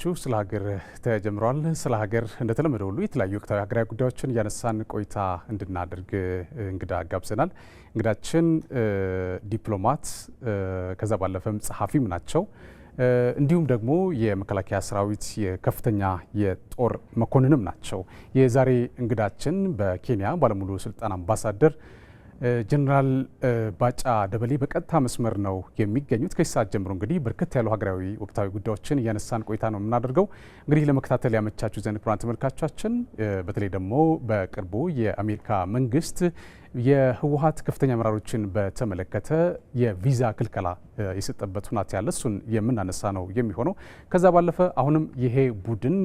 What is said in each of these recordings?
እንደምናላችሁ ስለ ሀገር ተጀምሯል። ስለ ሀገር እንደተለመደው ሁሉ የተለያዩ ወቅታዊ ሀገራዊ ጉዳዮችን እያነሳን ቆይታ እንድናደርግ እንግዳ ጋብዘናል። እንግዳችን ዲፕሎማት ከዛ ባለፈም ጸሐፊም ናቸው። እንዲሁም ደግሞ የመከላከያ ሰራዊት የከፍተኛ የጦር መኮንንም ናቸው። የዛሬ እንግዳችን በኬንያ ባለሙሉ ስልጣን አምባሳደር ጀነራል ባጫ ደበሌ በቀጥታ መስመር ነው የሚገኙት። ከዚህ ሰዓት ጀምሮ እንግዲህ በርከት ያሉ ሀገራዊ ወቅታዊ ጉዳዮችን እያነሳን ቆይታ ነው የምናደርገው። እንግዲህ ለመከታተል ያመቻችሁ ዘንድ ክቡራን ተመልካቾቻችን፣ በተለይ ደግሞ በቅርቡ የአሜሪካ መንግስት የህወሓት ከፍተኛ አመራሮችን በተመለከተ የቪዛ ክልከላ የሰጠበት ሁናት ያለ እሱን የምናነሳ ነው የሚሆነው። ከዛ ባለፈ አሁንም ይሄ ቡድን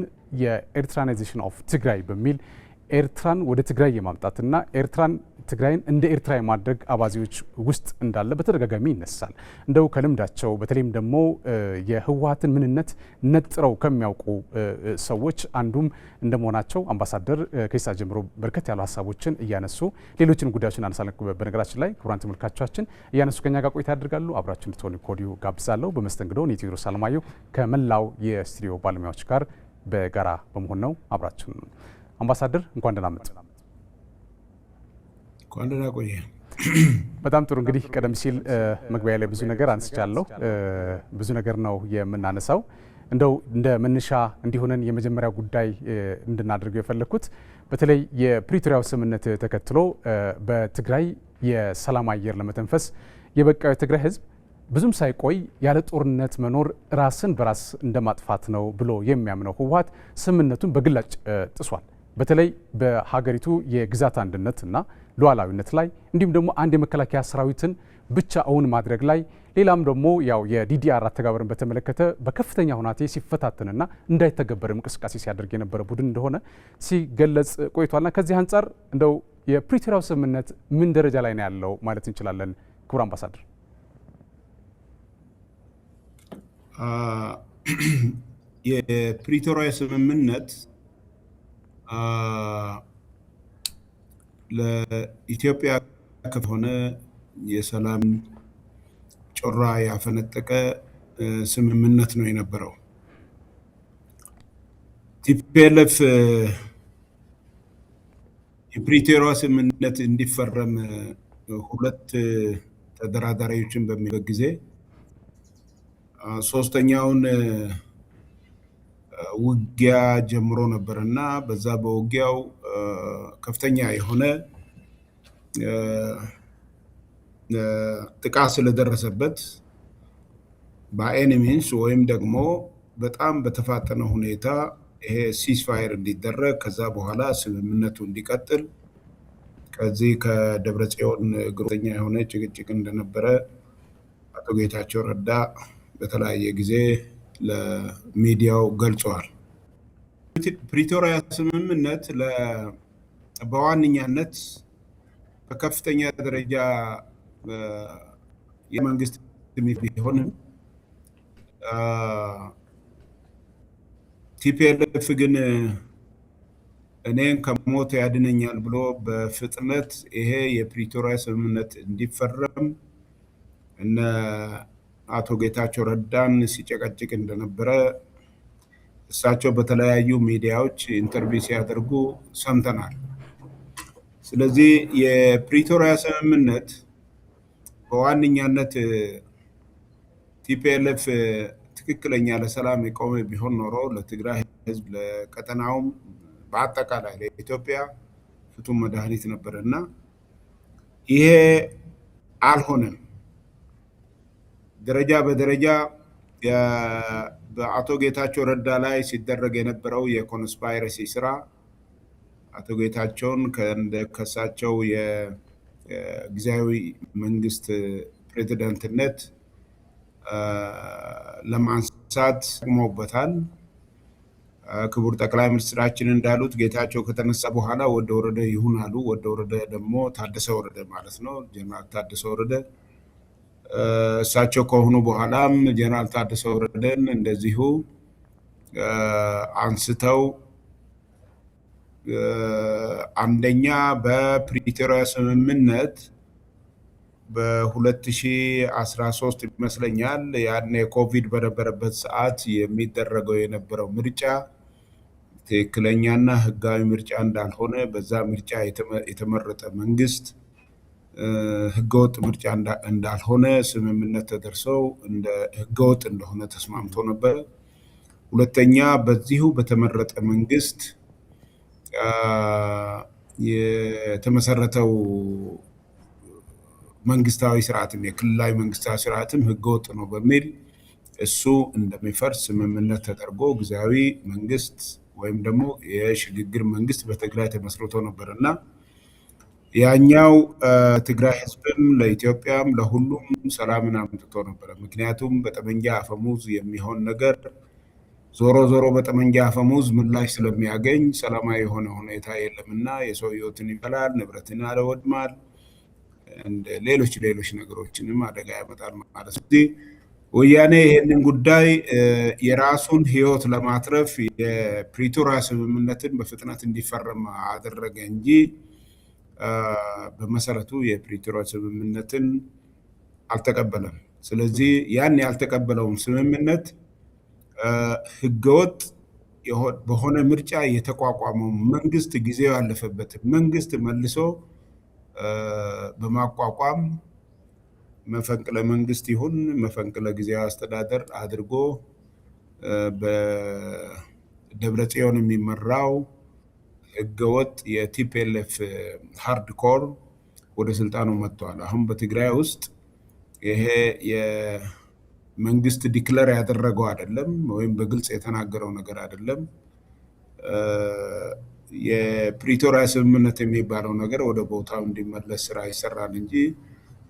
የኤርትራናይዜሽን ኦፍ ትግራይ በሚል ኤርትራን ወደ ትግራይ የማምጣትና ኤርትራን ትግራይን እንደ ኤርትራ የማድረግ አባዜዎች ውስጥ እንዳለ በተደጋጋሚ ይነሳል። እንደው ከልምዳቸው በተለይም ደግሞ የህወሓትን ምንነት ነጥረው ከሚያውቁ ሰዎች አንዱም እንደመሆናቸው አምባሳደር ከይሳ ጀምሮ በርከት ያሉ ሀሳቦችን እያነሱ ሌሎችን ጉዳዮችን አነሳለን። በነገራችን ላይ ክቡራን ተመልካቾቻችን እያነሱ ከኛ ጋር ቆይታ ያደርጋሉ። አብራችሁ እንድትሆኑ ኮዲው ጋብዛለሁ። በመስተንግዶ ቴዎድሮስ አለማየሁ ከመላው የስቱዲዮ ባለሙያዎች ጋር በጋራ በመሆን ነው። አብራችሁ አምባሳደር እንኳን ደህና መጡ። እንኳን ደህና ቆየ። በጣም ጥሩ። እንግዲህ ቀደም ሲል መግቢያ ላይ ብዙ ነገር አንስቻለሁ። ብዙ ነገር ነው የምናነሳው። እንደው እንደ መነሻ እንዲሆነን የመጀመሪያ ጉዳይ እንድናደርገው የፈለኩት በተለይ የፕሪቶሪያው ስምምነት ተከትሎ በትግራይ የሰላም አየር ለመተንፈስ የበቃው የትግራይ ህዝብ ብዙም ሳይቆይ ያለ ጦርነት መኖር ራስን በራስ እንደማጥፋት ነው ብሎ የሚያምነው ህወሓት ስምምነቱን በግላጭ ጥሷል። በተለይ በሀገሪቱ የግዛት አንድነት እና ሉዓላዊነት ላይ እንዲሁም ደግሞ አንድ የመከላከያ ሰራዊትን ብቻ እውን ማድረግ ላይ ሌላም ደግሞ ያው የዲዲአር አተገባበርን በተመለከተ በከፍተኛ ሁናቴ ሲፈታተንና እንዳይተገበር እንቅስቃሴ ሲያደርግ የነበረ ቡድን እንደሆነ ሲገለጽ ቆይቷልና ከዚህ አንጻር እንደው የፕሪቶሪያው ስምምነት ምን ደረጃ ላይ ነው ያለው ማለት እንችላለን? ክቡር አምባሳደር። የፕሪቶሪያ ስምምነት ለኢትዮጵያ ከሆነ የሰላም ጮራ ያፈነጠቀ ስምምነት ነው የነበረው። ቲፒኤልኤፍ የፕሪቶሪያ ስምምነት እንዲፈረም ሁለት ተደራዳሪዎችን በሚበት ጊዜ ሶስተኛውን ውጊያ ጀምሮ ነበርና በዛ በውጊያው ከፍተኛ የሆነ ጥቃት ስለደረሰበት በኤኒሚንስ ወይም ደግሞ በጣም በተፋጠነ ሁኔታ ይሄ ሲስፋየር እንዲደረግ ከዛ በኋላ ስምምነቱ እንዲቀጥል ከዚህ ከደብረጽዮን ግሩተኛ የሆነ ጭቅጭቅ እንደነበረ አቶ ጌታቸው ረዳ በተለያየ ጊዜ ለሚዲያው ገልጸዋል። ፕሪቶሪያ ስምምነት በዋነኛነት በከፍተኛ ደረጃ የመንግስት ቢሆንም ቲፒኤልኤፍ ግን እኔን ከሞት ያድነኛል ብሎ በፍጥነት ይሄ የፕሪቶሪያ ስምምነት እንዲፈረም እነ አቶ ጌታቸው ረዳን ሲጨቀጭቅ እንደነበረ እሳቸው በተለያዩ ሚዲያዎች ኢንተርቪው ሲያደርጉ ሰምተናል። ስለዚህ የፕሪቶሪያ ስምምነት በዋነኛነት ቲፒኤልኤፍ ትክክለኛ ለሰላም የቆመ ቢሆን ኖሮ ለትግራይ ህዝብ፣ ለቀጠናውም በአጠቃላይ ለኢትዮጵያ ፍቱን መድኃኒት ነበር እና ይሄ አልሆነም። ደረጃ በደረጃ በአቶ ጌታቸው ረዳ ላይ ሲደረግ የነበረው የኮንስፓይረሲ ስራ አቶ ጌታቸውን ከሳቸው የጊዜያዊ መንግስት ፕሬዝዳንትነት ለማንሳት ቆመውበታል። ክቡር ጠቅላይ ሚኒስትራችን እንዳሉት ጌታቸው ከተነሳ በኋላ ወደ ወረደ ይሁን አሉ። ወደ ወረደ ደግሞ ታደሰ ወረደ ማለት ነው፣ ጀነራል ታደሰ ወረደ። እሳቸው ከሆኑ በኋላም ጀነራል ታደሰ ወረደን እንደዚሁ አንስተው አንደኛ በፕሪቶሪያ ስምምነት በ2013 ይመስለኛል ያኔ ኮቪድ በነበረበት ሰዓት የሚደረገው የነበረው ምርጫ ትክክለኛና ህጋዊ ምርጫ እንዳልሆነ፣ በዛ ምርጫ የተመረጠ መንግስት ህገወጥ ምርጫ እንዳልሆነ ስምምነት ተደርሰው እንደ ህገወጥ እንደሆነ ተስማምቶ ነበር። ሁለተኛ በዚሁ በተመረጠ መንግስት የተመሰረተው መንግስታዊ ስርዓትም የክልላዊ መንግስታዊ ስርዓትም ህገወጥ ነው በሚል እሱ እንደሚፈርስ ስምምነት ተደርጎ ጊዜያዊ መንግስት ወይም ደግሞ የሽግግር መንግስት በትግራይ ተመስርቶ ነበር እና ያኛው ትግራይ ህዝብም ለኢትዮጵያም ለሁሉም ሰላምን አምጥቶ ነበረ። ምክንያቱም በጠመንጃ አፈሙዝ የሚሆን ነገር ዞሮ ዞሮ በጠመንጃ አፈሙዝ ምላሽ ስለሚያገኝ ሰላማዊ የሆነ ሁኔታ የለምና የሰው ህይወትን ይበላል፣ ንብረትን ያለወድማል፣ ሌሎች ነገሮችንም አደጋ ያመጣል ማለት ነው። ወያኔ ይህንን ጉዳይ የራሱን ህይወት ለማትረፍ የፕሪቶሪያ ስምምነትን በፍጥነት እንዲፈረም አደረገ እንጂ በመሰረቱ የፕሪቶሪያ ስምምነትን አልተቀበለም። ስለዚህ ያን ያልተቀበለውን ስምምነት ህገወጥ በሆነ ምርጫ የተቋቋመው መንግስት ጊዜው ያለፈበትን መንግስት መልሶ በማቋቋም መፈንቅለ መንግስት ይሁን መፈንቅለ ጊዜያዊ አስተዳደር አድርጎ በደብረጽዮን የሚመራው ህገወጥ የቲፒኤልኤፍ ሃርድኮር ወደ ስልጣኑ መጥቷል። አሁን በትግራይ ውስጥ ይሄ የመንግስት ዲክለር ያደረገው አይደለም ወይም በግልጽ የተናገረው ነገር አይደለም። የፕሪቶሪያ ስምምነት የሚባለው ነገር ወደ ቦታው እንዲመለስ ስራ ይሰራል እንጂ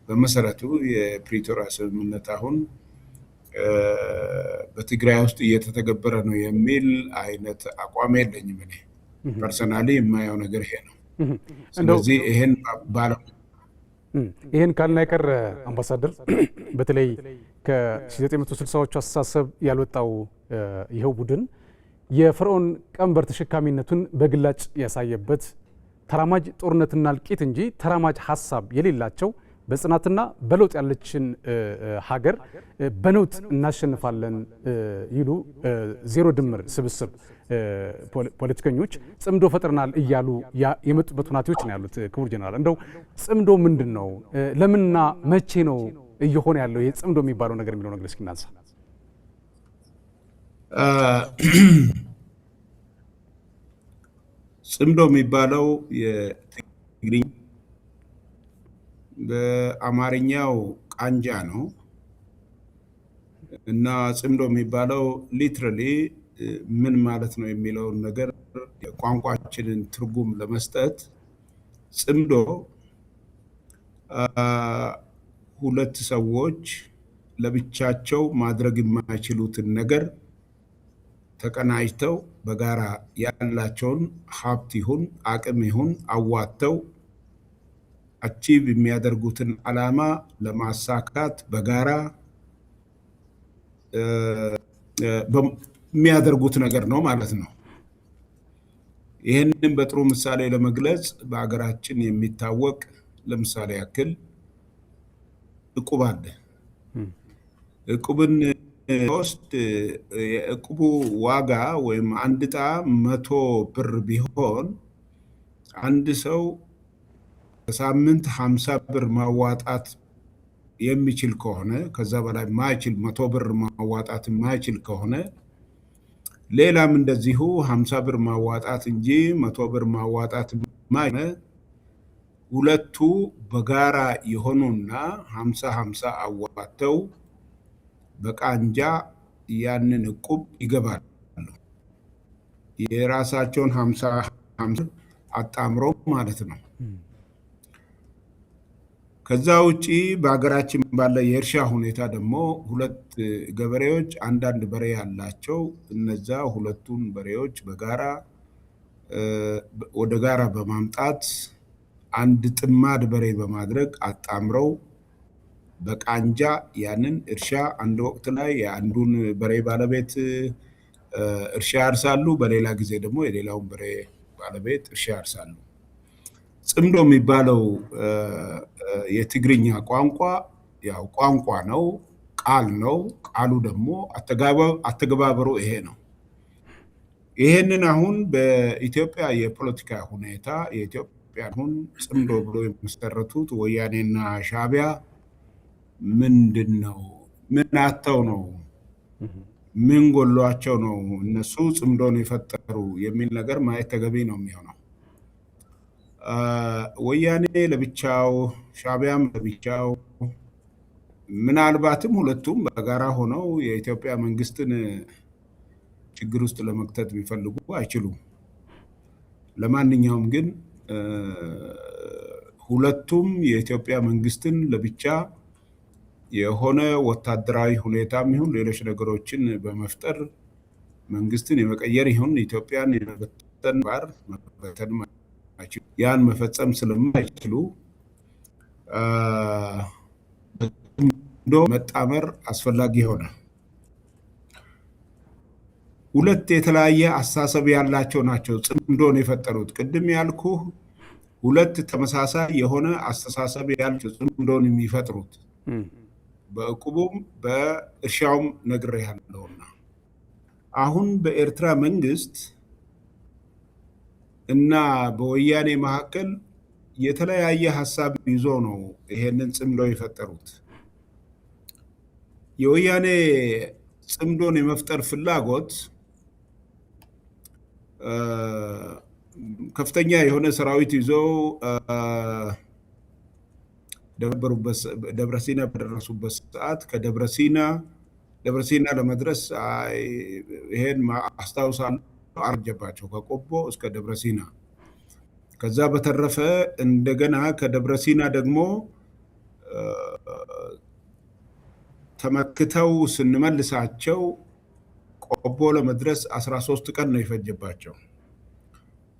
በመሰረቱ የፕሪቶሪያ ስምምነት አሁን በትግራይ ውስጥ እየተተገበረ ነው የሚል አይነት አቋም የለኝም። እኔ ፐርሰናሊ የማየው ነገር ይሄ ነው። ስለዚህ ይህን ካልን አይቀር አምባሳደር፣ በተለይ ከ1960ዎቹ አስተሳሰብ ያልወጣው ይኸው ቡድን የፈርዖን ቀንበር ተሸካሚነቱን በግላጭ ያሳየበት ተራማጅ ጦርነትና እልቂት እንጂ ተራማጅ ሀሳብ የሌላቸው በጽናትና በለውጥ ያለችን ሀገር በነውጥ እናሸንፋለን ይሉ ዜሮ ድምር ስብስብ ፖለቲከኞች ጽምዶ ፈጥረናል እያሉ የመጡበት ሁናቴዎች ነው ያሉት። ክቡር ጀነራል፣ እንደው ጽምዶ ምንድን ነው? ለምንና መቼ ነው እየሆነ ያለው ይሄ ጽምዶ የሚባለው ነገር የሚለው ነገር እስኪ እናንሳ። ጽምዶ የሚባለው የትግርኛ በአማርኛው ቃንጃ ነው እና ጽምዶ የሚባለው ሊትራሊ ምን ማለት ነው የሚለውን ነገር ቋንቋችንን ትርጉም ለመስጠት ጽምዶ ሁለት ሰዎች ለብቻቸው ማድረግ የማይችሉትን ነገር ተቀናጅተው በጋራ ያላቸውን ሀብት ይሁን አቅም ይሁን አዋተው አቺቭ የሚያደርጉትን ዓላማ ለማሳካት በጋራ የሚያደርጉት ነገር ነው ማለት ነው። ይህንን በጥሩ ምሳሌ ለመግለጽ በሀገራችን የሚታወቅ ለምሳሌ ያክል እቁብ አለ። እቁብን ውስጥ የእቁቡ ዋጋ ወይም አንድ ዕጣ 100 ብር ቢሆን አንድ ሰው በሳምንት 50 ብር ማዋጣት የሚችል ከሆነ ከዛ በላይ ማይችል 100 ብር ማዋጣት ማይችል ከሆነ ሌላም እንደዚሁ 50 ብር ማዋጣት እንጂ 100 ብር ማዋጣት ማይችል ሁለቱ በጋራ የሆኑና 50-50 አዋጥተው በቃንጃ ያንን እቁብ ይገባሉ። የራሳቸውን 50-50 አጣምረው ማለት ነው። ከዛ ውጪ በሀገራችን ባለ የእርሻ ሁኔታ ደግሞ ሁለት ገበሬዎች አንዳንድ በሬ ያላቸው እነዛ ሁለቱን በሬዎች በጋራ ወደ ጋራ በማምጣት አንድ ጥማድ በሬ በማድረግ አጣምረው በቃንጃ ያንን እርሻ አንድ ወቅት ላይ የአንዱን በሬ ባለቤት እርሻ ያርሳሉ፣ በሌላ ጊዜ ደግሞ የሌላውን በሬ ባለቤት እርሻ ያርሳሉ። ጽምዶ የሚባለው የትግርኛ ቋንቋ ያው ቋንቋ ነው፣ ቃል ነው። ቃሉ ደግሞ አተገባበሩ ይሄ ነው። ይሄንን አሁን በኢትዮጵያ የፖለቲካ ሁኔታ የኢትዮጵያ አሁን ጽምዶ ብሎ የመሰረቱት ወያኔና ሻዕቢያ ምንድን ነው? ምን አተው ነው? ምን ጎሏቸው ነው እነሱ ጽምዶን የፈጠሩ የሚል ነገር ማየት ተገቢ ነው የሚሆነው። ወያኔ ለብቻው፣ ሻዕቢያም ለብቻው፣ ምናልባትም ሁለቱም በጋራ ሆነው የኢትዮጵያ መንግስትን ችግር ውስጥ ለመክተት ቢፈልጉ አይችሉም። ለማንኛውም ግን ሁለቱም የኢትዮጵያ መንግስትን ለብቻ የሆነ ወታደራዊ ሁኔታም ይሁን ሌሎች ነገሮችን በመፍጠር መንግስትን የመቀየር ይሁን ኢትዮጵያን የመበተን ባር መበተን ያን መፈጸም ስለማይችሉ መጣመር አስፈላጊ ሆነ። ሁለት የተለያየ አስተሳሰብ ያላቸው ናቸው ጽምዶን የፈጠሩት። ቅድም ያልኩ ሁለት ተመሳሳይ የሆነ አስተሳሰብ ያላቸው ጽምዶን የሚፈጥሩት በእቁቡም በእርሻውም ነግሬሃለሁና አሁን በኤርትራ መንግስት እና በወያኔ መካከል የተለያየ ሀሳብ ይዞ ነው ይሄንን ጽምዶ የፈጠሩት። የወያኔ ጽምዶን የመፍጠር ፍላጎት ከፍተኛ የሆነ ሰራዊት ይዞ ደብረሲና በደረሱበት ሰዓት ከደብረሲና ለመድረስ ይሄን አስታውሳለሁ አረጀባቸው ከቆቦ እስከ ደብረሲና። ከዛ በተረፈ እንደገና ከደብረሲና ደግሞ ተመክተው ስንመልሳቸው ቆቦ ለመድረስ 13 ቀን ነው የፈጀባቸው።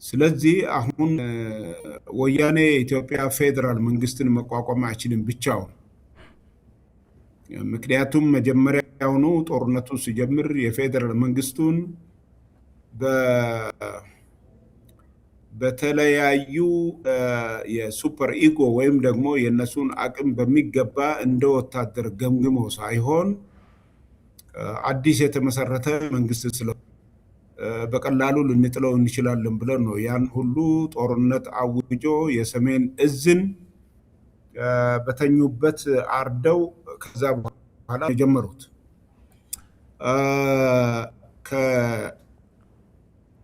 ስለዚህ አሁን ወያኔ የኢትዮጵያ ፌዴራል መንግስትን መቋቋም አይችልም ብቻውን። ምክንያቱም መጀመሪያውኑ ጦርነቱ ሲጀምር የፌዴራል መንግስቱን በተለያዩ የሱፐር ኢጎ ወይም ደግሞ የእነሱን አቅም በሚገባ እንደ ወታደር ገምግሞ ሳይሆን አዲስ የተመሰረተ መንግስት ስለ በቀላሉ ልንጥለው እንችላለን ብለን ነው ያን ሁሉ ጦርነት አውጆ የሰሜን እዝን በተኙበት አርደው ከዛ በኋላ የጀመሩት።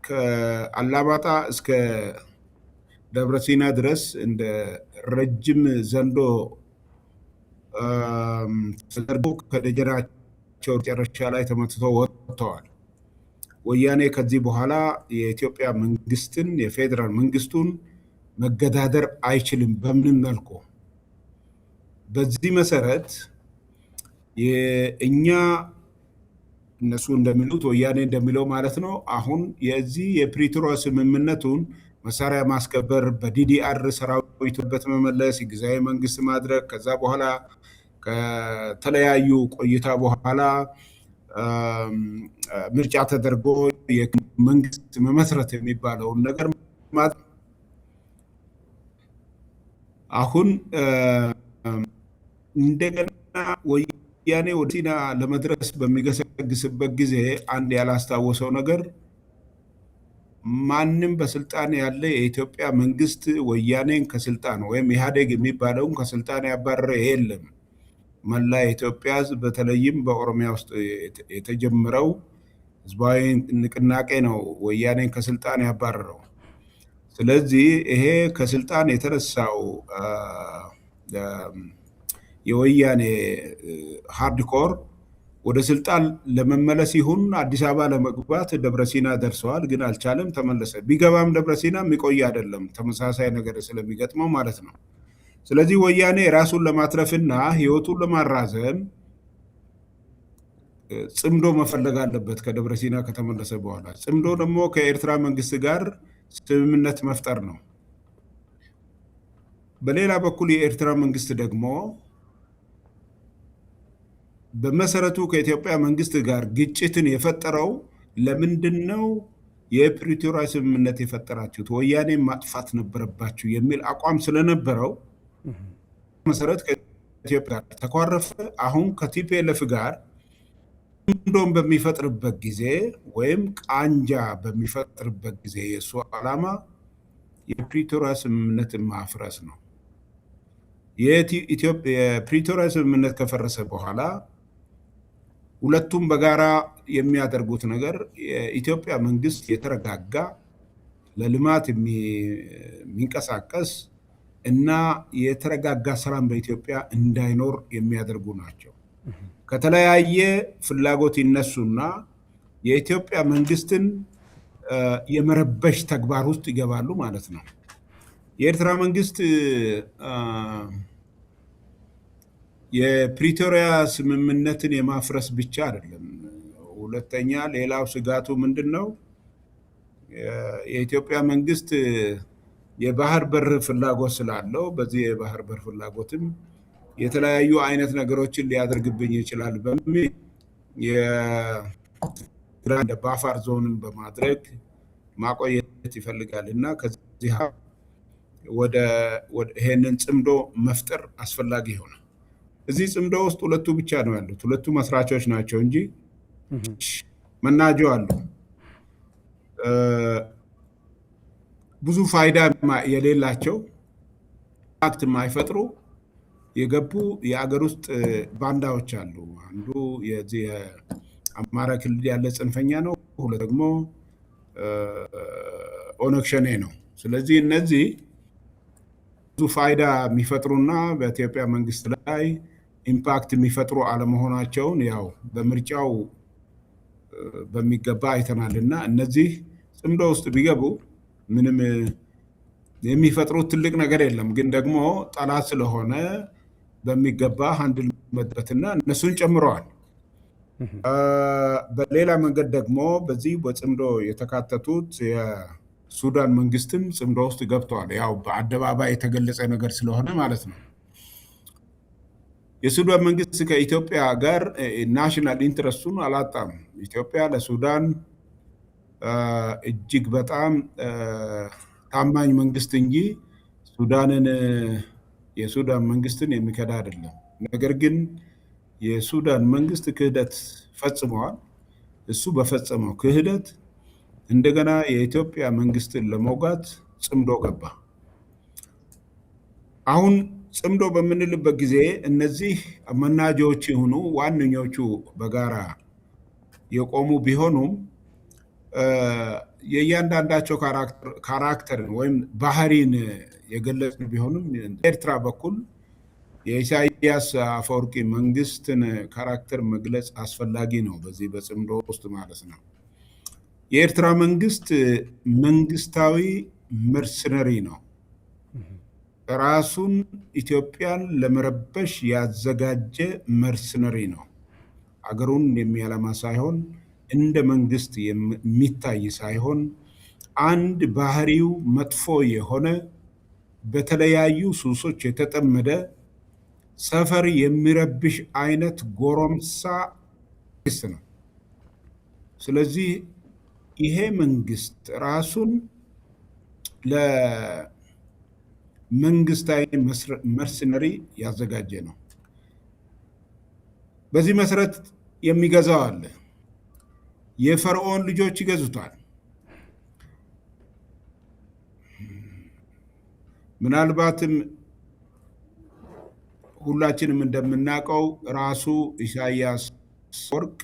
ከአላማጣ እስከ ደብረሲና ድረስ እንደ ረጅም ዘንዶ ተደርጎ ከደጀናቸው መጨረሻ ላይ ተመትተው ወጥተዋል። ወያኔ ከዚህ በኋላ የኢትዮጵያ መንግስትን የፌዴራል መንግስቱን መገዳደር አይችልም በምንም መልኩ። በዚህ መሰረት እኛ እነሱ እንደሚሉት ወያኔ እንደሚለው ማለት ነው አሁን የዚህ የፕሪቶሪያ ስምምነቱን መሳሪያ ማስከበር፣ በዲዲአር ሰራዊቱበት መመለስ፣ ጊዜያዊ መንግስት ማድረግ፣ ከዛ በኋላ ከተለያዩ ቆይታ በኋላ ምርጫ ተደርጎ የመንግስት መመስረት የሚባለውን ነገር ማለት አሁን እንደገና ወያኔ ወደ ሲና ለመድረስ በሚገሰግስበት ጊዜ አንድ ያላስታወሰው ነገር ማንም በስልጣን ያለ የኢትዮጵያ መንግስት ወያኔን ከስልጣን ወይም ኢህአዴግ የሚባለውን ከስልጣን ያባረረ የለም። መላ የኢትዮጵያ ህዝብ በተለይም በኦሮሚያ ውስጥ የተጀመረው ህዝባዊ ንቅናቄ ነው ወያኔን ከስልጣን ያባረረው። ስለዚህ ይሄ ከስልጣን የተነሳው የወያኔ ሃርድኮር ወደ ስልጣን ለመመለስ ይሁን አዲስ አበባ ለመግባት ደብረሲና ደርሰዋል፣ ግን አልቻለም፣ ተመለሰ። ቢገባም ደብረሲና የሚቆይ አይደለም፣ ተመሳሳይ ነገር ስለሚገጥመው ማለት ነው። ስለዚህ ወያኔ ራሱን ለማትረፍና ህይወቱን ለማራዘም ጽምዶ መፈለግ አለበት ከደብረሲና ከተመለሰ በኋላ። ጽምዶ ደግሞ ከኤርትራ መንግስት ጋር ስምምነት መፍጠር ነው። በሌላ በኩል የኤርትራ መንግስት ደግሞ በመሰረቱ ከኢትዮጵያ መንግስት ጋር ግጭትን የፈጠረው ለምንድን ነው? የፕሪቶሪያ ስምምነት የፈጠራችሁት ወያኔ ማጥፋት ነበረባችሁ የሚል አቋም ስለነበረው መሰረት ከኢትዮጵያ ጋር ተኳረፈ። አሁን ከቲፒኤልኤፍ ጋር እንደውም በሚፈጥርበት ጊዜ ወይም ቃንጃ በሚፈጥርበት ጊዜ የእሱ ዓላማ የፕሪቶሪያ ስምምነትን ማፍረስ ነው። የፕሪቶሪያ ስምምነት ከፈረሰ በኋላ ሁለቱም በጋራ የሚያደርጉት ነገር የኢትዮጵያ መንግስት የተረጋጋ ለልማት የሚንቀሳቀስ እና የተረጋጋ ሰላም በኢትዮጵያ እንዳይኖር የሚያደርጉ ናቸው። ከተለያየ ፍላጎት ይነሱና የኢትዮጵያ መንግስትን የመረበሽ ተግባር ውስጥ ይገባሉ ማለት ነው። የኤርትራ መንግስት የፕሪቶሪያ ስምምነትን የማፍረስ ብቻ አይደለም። ሁለተኛ ሌላው ስጋቱ ምንድን ነው? የኢትዮጵያ መንግስት የባህር በር ፍላጎት ስላለው በዚህ የባህር በር ፍላጎትም የተለያዩ አይነት ነገሮችን ሊያደርግብኝ ይችላል በሚል እንደ ባፋር ዞንን በማድረግ ማቆየት ይፈልጋል እና ከዚህ ይሄንን ጽምዶ መፍጠር አስፈላጊ ይሆናል። እዚህ ጽምዶ ውስጥ ሁለቱ ብቻ ነው ያሉት። ሁለቱ መስራቾች ናቸው እንጂ መናጆ አሉ። ብዙ ፋይዳ የሌላቸው አክት የማይፈጥሩ የገቡ የአገር ውስጥ ባንዳዎች አሉ። አንዱ የዚህ አማራ ክልል ያለ ጽንፈኛ ነው። ሁለት ደግሞ ኦነግ ሸኔ ነው። ስለዚህ እነዚህ ብዙ ፋይዳ የሚፈጥሩና በኢትዮጵያ መንግስት ላይ ኢምፓክት የሚፈጥሩ አለመሆናቸውን ያው በምርጫው በሚገባ አይተናል እና እነዚህ ጽምዶ ውስጥ ቢገቡ ምንም የሚፈጥሩት ትልቅ ነገር የለም። ግን ደግሞ ጠላት ስለሆነ በሚገባ አንድል መድበትና እነሱን ጨምረዋል። በሌላ መንገድ ደግሞ በዚህ በጽምዶ የተካተቱት የሱዳን መንግስትም ጽምዶ ውስጥ ገብተዋል። ያው በአደባባይ የተገለጸ ነገር ስለሆነ ማለት ነው። የሱዳን መንግስት ከኢትዮጵያ ጋር ናሽናል ኢንትረስቱን አላጣም። ኢትዮጵያ ለሱዳን እጅግ በጣም ታማኝ መንግስት እንጂ የሱዳን መንግስትን የሚከዳ አይደለም። ነገር ግን የሱዳን መንግስት ክህደት ፈጽመዋል። እሱ በፈጸመው ክህደት እንደገና የኢትዮጵያ መንግስትን ለመውጋት ጽምዶ ገባ። አሁን ጽምዶ በምንልበት ጊዜ እነዚህ መናጆዎች የሆኑ ዋነኞቹ በጋራ የቆሙ ቢሆኑም የእያንዳንዳቸው ካራክተርን ወይም ባህሪን የገለጹ ቢሆንም ኤርትራ በኩል የኢሳያስ አፈወርቂ መንግስትን ካራክተር መግለጽ አስፈላጊ ነው። በዚህ በጽምዶ ውስጥ ማለት ነው። የኤርትራ መንግስት መንግስታዊ መርሰነሪ ነው። ራሱን ኢትዮጵያን ለመረበሽ ያዘጋጀ መርሰነሪ ነው። አገሩን የሚያለማ ሳይሆን እንደ መንግስት የሚታይ ሳይሆን አንድ ባህሪው መጥፎ የሆነ በተለያዩ ሱሶች የተጠመደ ሰፈር የሚረብሽ አይነት ጎረምሳ ነው። ስለዚህ ይሄ መንግስት ራሱን ለመንግስታዊ መርሰነሪ ያዘጋጀ ነው። በዚህ መሰረት የሚገዛው አለ። የፈርዖን ልጆች ይገዙታል። ምናልባትም ሁላችንም እንደምናውቀው ራሱ ኢሳያስ አፈወርቂ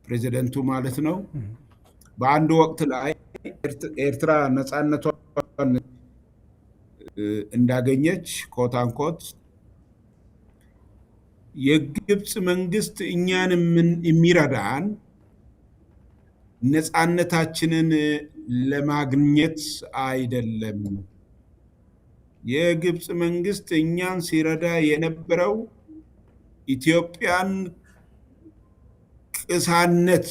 ፕሬዚደንቱ ማለት ነው በአንድ ወቅት ላይ ኤርትራ ነፃነቷን እንዳገኘች ኮት አንኮት የግብፅ መንግስት እኛን የሚረዳን ነፃነታችንን ለማግኘት አይደለም። የግብፅ መንግስት እኛን ሲረዳ የነበረው ኢትዮጵያን ቅሳነት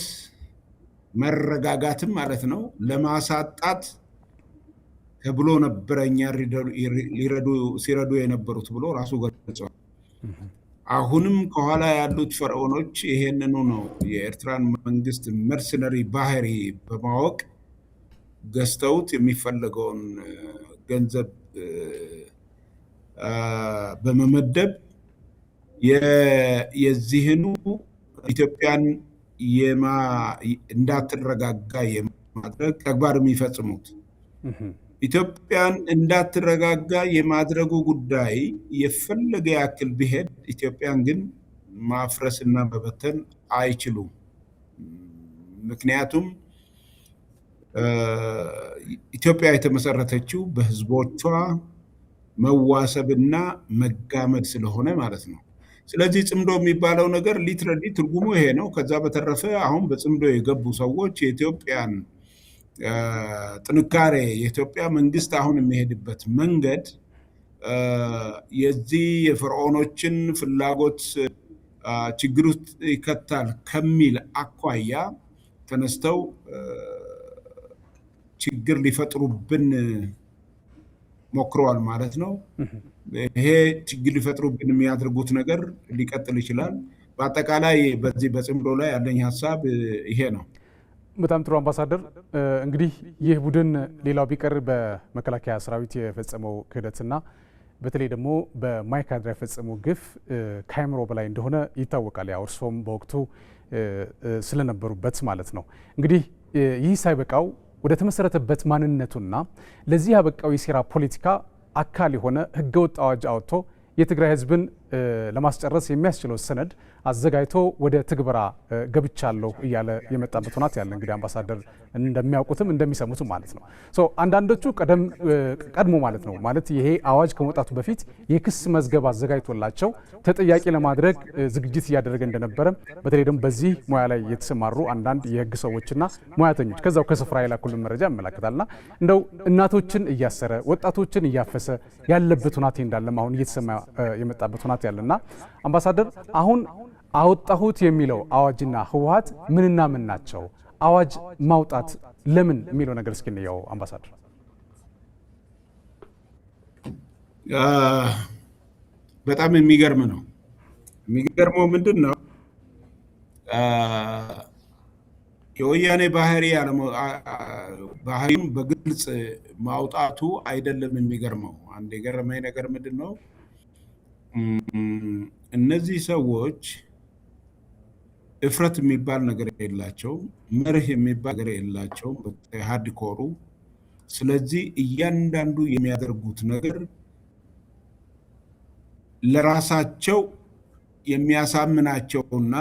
መረጋጋትም ማለት ነው ለማሳጣት ተብሎ ነበረ እኛ ሲረዱ የነበሩት ብሎ ራሱ ገልጿል። አሁንም ከኋላ ያሉት ፈርዖኖች ይሄንኑ ነው የኤርትራን መንግስት መርሰነሪ ባህሪ በማወቅ ገዝተውት የሚፈለገውን ገንዘብ በመመደብ የዚህኑ ኢትዮጵያን እንዳትረጋጋ የማድረግ ተግባር የሚፈጽሙት ኢትዮጵያን እንዳትረጋጋ የማድረጉ ጉዳይ የፈለገ ያክል ቢሄድ ኢትዮጵያን ግን ማፍረስና መበተን አይችሉም። ምክንያቱም ኢትዮጵያ የተመሰረተችው በህዝቦቿ መዋሰብና መጋመድ ስለሆነ ማለት ነው። ስለዚህ ጽምዶ የሚባለው ነገር ሊትራሊ ትርጉሙ ይሄ ነው። ከዛ በተረፈ አሁን በጽምዶ የገቡ ሰዎች የኢትዮጵያን ጥንካሬ የኢትዮጵያ መንግስት አሁን የሚሄድበት መንገድ የዚህ የፈርዖኖችን ፍላጎት ችግር ውስጥ ይከታል ከሚል አኳያ ተነስተው ችግር ሊፈጥሩብን ሞክረዋል ማለት ነው። ይሄ ችግር ሊፈጥሩብን የሚያደርጉት ነገር ሊቀጥል ይችላል። በአጠቃላይ በዚህ በጽምዶ ላይ ያለኝ ሀሳብ ይሄ ነው። በጣም ጥሩ አምባሳደር፣ እንግዲህ ይህ ቡድን ሌላው ቢቀር በመከላከያ ሰራዊት የፈጸመው ክህደትና በተለይ ደግሞ በማይካድራ የፈጸመው ግፍ ከአእምሮ በላይ እንደሆነ ይታወቃል። ያው እርስዎም በወቅቱ ስለነበሩበት ማለት ነው። እንግዲህ ይህ ሳይበቃው ወደ ተመሰረተበት ማንነቱና ለዚህ ያበቃው የሴራ ፖለቲካ አካል የሆነ ህገወጥ አዋጅ አወጥቶ የትግራይ ህዝብን ለማስጨረስ የሚያስችለው ሰነድ አዘጋጅቶ ወደ ትግበራ ገብቻለሁ እያለ የመጣበት ሁኔታ ያለ እንግዲህ አምባሳደር እንደሚያውቁትም እንደሚሰሙትም ማለት ነው። አንዳንዶቹ ቀድሞ ማለት ነው ማለት ይሄ አዋጅ ከመውጣቱ በፊት የክስ መዝገብ አዘጋጅቶላቸው ተጠያቂ ለማድረግ ዝግጅት እያደረገ እንደነበረ በተለይ ደግሞ በዚህ ሙያ ላይ የተሰማሩ አንዳንድ የህግ ሰዎችና ሙያተኞች ከዛው ከስፍራ የላኩልን መረጃ ያመለክታልና እንደው እናቶችን እያሰረ ወጣቶችን እያፈሰ ያለበት ሁኔታ እንዳለም አሁን እየተሰማ የመጣበት ሁኔታ ያለና አምባሳደር አሁን አወጣሁት የሚለው አዋጅና ህወሓት ምንና ምን ናቸው? አዋጅ ማውጣት ለምን የሚለው ነገር እስኪ እንየው አምባሳደር። በጣም የሚገርም ነው። የሚገርመው ምንድን ነው የወያኔ ባህሪውን በግልጽ ማውጣቱ አይደለም የሚገርመው። አንድ የገረመኝ ነገር ምንድን ነው እነዚህ ሰዎች እፍረት የሚባል ነገር የላቸውም፣ መርህ የሚባል ነገር የላቸውም ሃርድ ኮሩ። ስለዚህ እያንዳንዱ የሚያደርጉት ነገር ለራሳቸው የሚያሳምናቸውና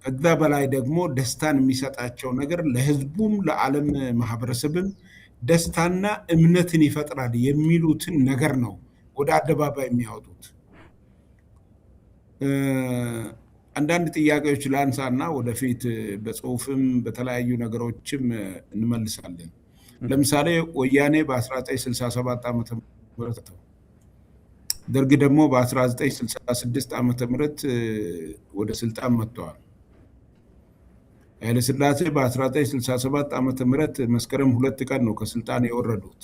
ከዛ በላይ ደግሞ ደስታን የሚሰጣቸው ነገር ለህዝቡም ለዓለም ማህበረሰብም ደስታና እምነትን ይፈጥራል የሚሉትን ነገር ነው ወደ አደባባይ የሚያወጡት። አንዳንድ ጥያቄዎች ላንሳና ወደፊት በጽሁፍም በተለያዩ ነገሮችም እንመልሳለን። ለምሳሌ ወያኔ በ1967 ዓመተ ምህረት ደርግ ደግሞ በ1966 ዓመተ ምህረት ወደ ስልጣን መጥተዋል። ኃይለሥላሴ በ1967 ዓመተ ምህረት መስከረም 2 ቀን ነው ከስልጣን የወረዱት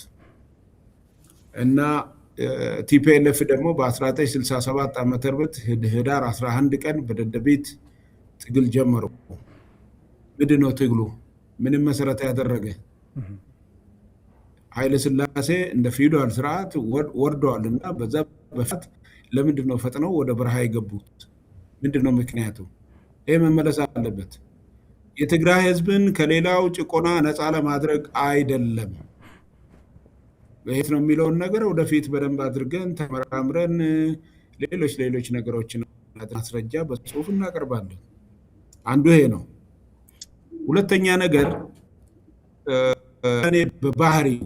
እና ቲፒኤልኤፍ ደግሞ በ1967 ዓመተ ምህረት ህዳር 11 ቀን በደደቢት ትግል ጀመሩ። ምንድን ነው ትግሉ? ምንም መሰረት ያደረገ ኃይለሥላሴ እንደ ፊውዳል ስርዓት ወርደዋል እና በዛ በፊት ለምንድን ነው ፈጥነው ወደ በረሃ የገቡት? ምንድን ነው ምክንያቱ? ይህ መመለስ አለበት። የትግራይ ህዝብን ከሌላው ጭቆና ነፃ ለማድረግ አይደለም። በየት ነው የሚለውን ነገር ወደፊት በደንብ አድርገን ተመራምረን ሌሎች ነገሮችን ማስረጃ በጽሁፍ እናቀርባለን። አንዱ ይሄ ነው። ሁለተኛ ነገር እኔ በባህሪው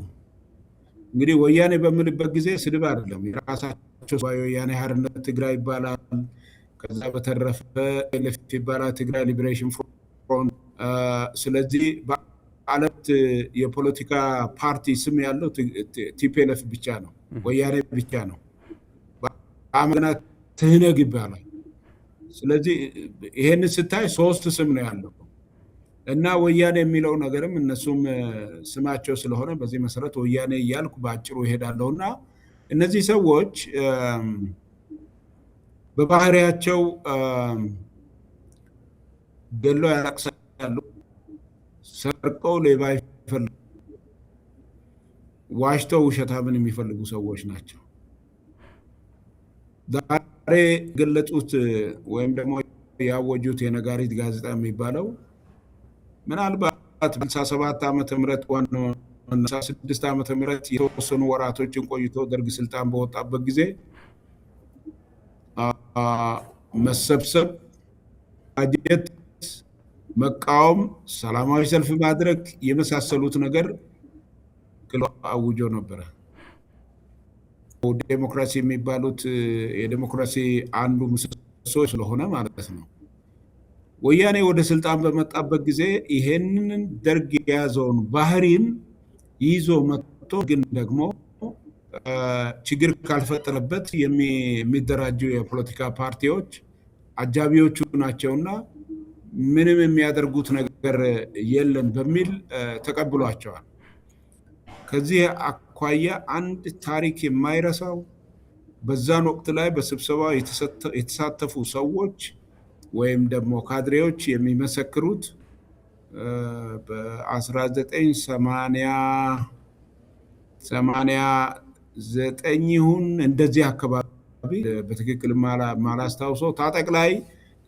እንግዲህ ወያኔ በምልበት ጊዜ ስድብ አይደለም። የራሳቸው ወያኔ ሓርነት ትግራይ ይባላል። ከዛ በተረፈ ኤልኤፍ ይባላል፣ ትግራይ ሊበሬሽን ፍሮንት። ስለዚህ አለት የፖለቲካ ፓርቲ ስም ያለው ቲፒኤልኤፍ ብቻ ነው፣ ወያኔ ብቻ ነው። በአማርኛ ትህነግ ይባላል። ስለዚህ ይሄን ስታይ 3 ስም ነው ያለው እና ወያኔ የሚለው ነገርም እነሱም ስማቸው ስለሆነ በዚህ መሰረት ወያኔ እያልኩ በአጭሩ ይሄዳለሁ እና እነዚህ ሰዎች በባህሪያቸው ገለው ያለቅሳሉ፣ ሰርቀው ሌባ ይፈልጉ፣ ዋሽተው ውሸታምን የሚፈልጉ ሰዎች ናቸው። ዛሬ ገለጹት ወይም ደግሞ ያወጁት የነጋሪት ጋዜጣ የሚባለው ምናልባት በ67 ዓመተ ምህረት ዋና 66 ዓመተ ምህረት የተወሰኑ ወራቶችን ቆይቶ ደርግ ስልጣን በወጣበት ጊዜ መሰብሰብ፣ አጀት፣ መቃወም፣ ሰላማዊ ሰልፍ ማድረግ የመሳሰሉት ነገር አውጆ ነበረ። ዴሞክራሲ የሚባሉት የዴሞክራሲ አንዱ ምሰሶ ስለሆነ ማለት ነው። ወያኔ ወደ ስልጣን በመጣበት ጊዜ ይሄንን ደርግ የያዘውን ባህሪን ይዞ መጥቶ ግን ደግሞ ችግር ካልፈጠረበት የሚደራጁ የፖለቲካ ፓርቲዎች አጃቢዎቹ ናቸውና ምንም የሚያደርጉት ነገር የለም በሚል ተቀብሏቸዋል። ከዚህ አኳያ አንድ ታሪክ የማይረሳው በዛን ወቅት ላይ በስብሰባው የተሳተፉ ሰዎች ወይም ደግሞ ካድሬዎች የሚመሰክሩት በ1989 ይሁን እንደዚህ አካባቢ በትክክል ማላስታውሰው ታጠቅ ላይ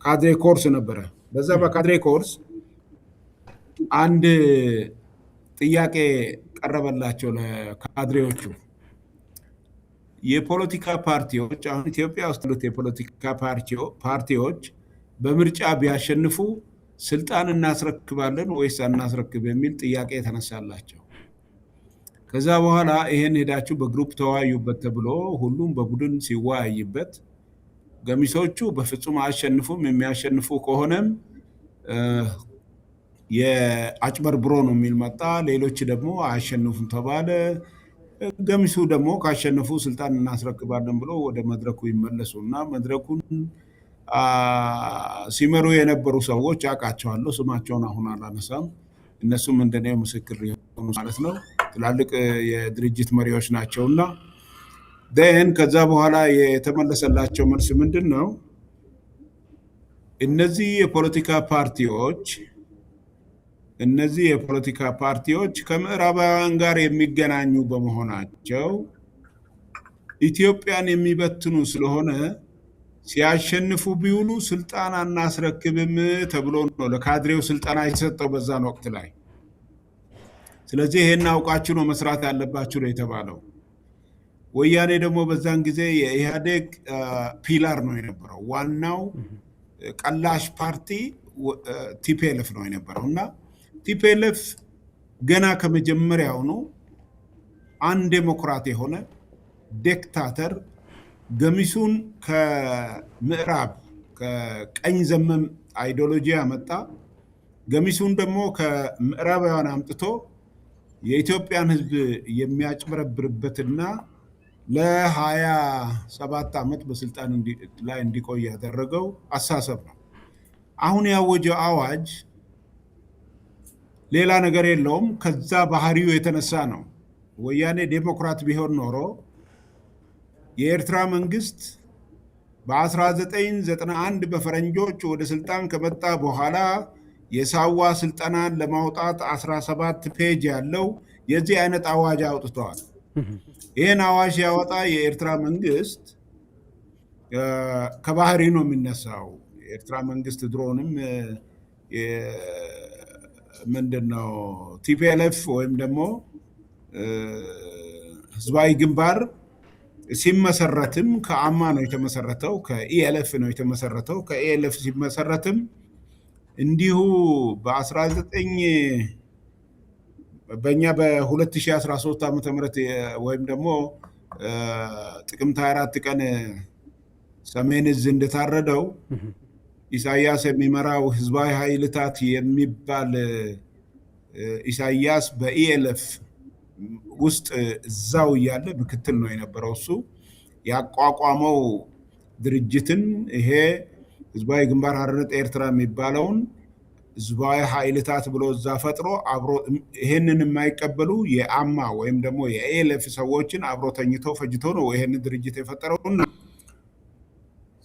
ካድሬ ኮርስ ነበረ። በዛ በካድሬ ኮርስ አንድ ጥያቄ ቀረበላቸው ለካድሬዎቹ። የፖለቲካ ፓርቲዎች አሁን ኢትዮጵያ ውስጥ ያሉት የፖለቲካ ፓርቲዎች በምርጫ ቢያሸንፉ ስልጣን እናስረክባለን ወይስ አናስረክብ የሚል ጥያቄ የተነሳላቸው። ከዛ በኋላ ይሄን ሄዳችሁ በግሩፕ ተወያዩበት ተብሎ ሁሉም በቡድን ሲወያይበት ገሚሶቹ በፍጹም አያሸንፉም፣ የሚያሸንፉ ከሆነም የአጭበርብሮ ነው የሚል መጣ። ሌሎች ደግሞ አያሸንፉም ተባለ። ገሚሱ ደግሞ ካሸነፉ ስልጣን እናስረክባለን ብሎ ወደ መድረኩ ይመለሱ እና መድረኩን ሲመሩ የነበሩ ሰዎች አውቃቸዋለሁ፣ ስማቸውን አሁን አላነሳም። እነሱም እንደኔ ምስክር ሊሆኑ ማለት ነው። ትላልቅ የድርጅት መሪዎች ናቸውና ደን ከዛ በኋላ የተመለሰላቸው መልስ ምንድን ነው? እነዚህ የፖለቲካ ፓርቲዎች ከምዕራባውያን ጋር የሚገናኙ በመሆናቸው ኢትዮጵያን የሚበትኑ ስለሆነ ሲያሸንፉ ቢውሉ ስልጣን አናስረክብም ተብሎ ነው ለካድሬው ስልጠና የተሰጠው በዛን ወቅት ላይ። ስለዚህ ይሄን አውቃችሁ ነው መስራት ያለባችሁ ነው የተባለው። ወያኔ ደግሞ በዛን ጊዜ የኢህአዴግ ፒላር ነው የነበረው። ዋናው ቀላሽ ፓርቲ ቲፒኤልኤፍ ነው የነበረው እና ቲፒኤልኤፍ ገና ከመጀመሪያውኑ አንድ ዴሞክራት የሆነ ዲክታተር ገሚሱን ከምዕራብ ከቀኝ ዘመም አይዲዮሎጂ ያመጣ፣ ገሚሱን ደግሞ ከምዕራባውያን አምጥቶ የኢትዮጵያን ሕዝብ የሚያጭበረብርበትና ለ27 ዓመት በስልጣን ላይ እንዲቆይ ያደረገው አሳሰብ ነው። አሁን ያወጀው አዋጅ ሌላ ነገር የለውም፣ ከዛ ባህሪው የተነሳ ነው። ወያኔ ዴሞክራት ቢሆን ኖሮ የኤርትራ መንግስት በ1991 በፈረንጆች ወደ ስልጣን ከመጣ በኋላ የሳዋ ስልጠናን ለማውጣት 17 ፔጅ ያለው የዚህ አይነት አዋጅ አውጥተዋል። ይህን አዋጅ ያወጣ የኤርትራ መንግስት ከባህሪ ነው የሚነሳው። የኤርትራ መንግስት ድሮንም ምንድነው ቲፒኤልኤፍ ወይም ደግሞ ህዝባዊ ግንባር ሲመሰረትም ከአማ ነው የተመሰረተው፣ ከኢኤልኤፍ ነው የተመሰረተው። ከኢኤልኤፍ ሲመሰረትም እንዲሁ በእኛ በ2013 ዓ.ም ወይም ደግሞ ጥቅምት 24 ቀን ሰሜን እዝ እንደታረደው ኢሳያስ የሚመራው ህዝባዊ ኃይልታት የሚባል ኢሳያስ በኢኤልኤፍ ውስጥ እዛው እያለ ምክትል ነው የነበረው። እሱ ያቋቋመው ድርጅትን ይሄ ህዝባዊ ግንባር ሓርነት ኤርትራ የሚባለውን ህዝባዊ ኃይልታት ብሎ እዛ ፈጥሮ አብሮ ይሄንን የማይቀበሉ የአማ ወይም ደግሞ የኢኤልኤፍ ሰዎችን አብሮ ተኝቶ ፈጅቶ ነው ይሄንን ድርጅት የፈጠረውና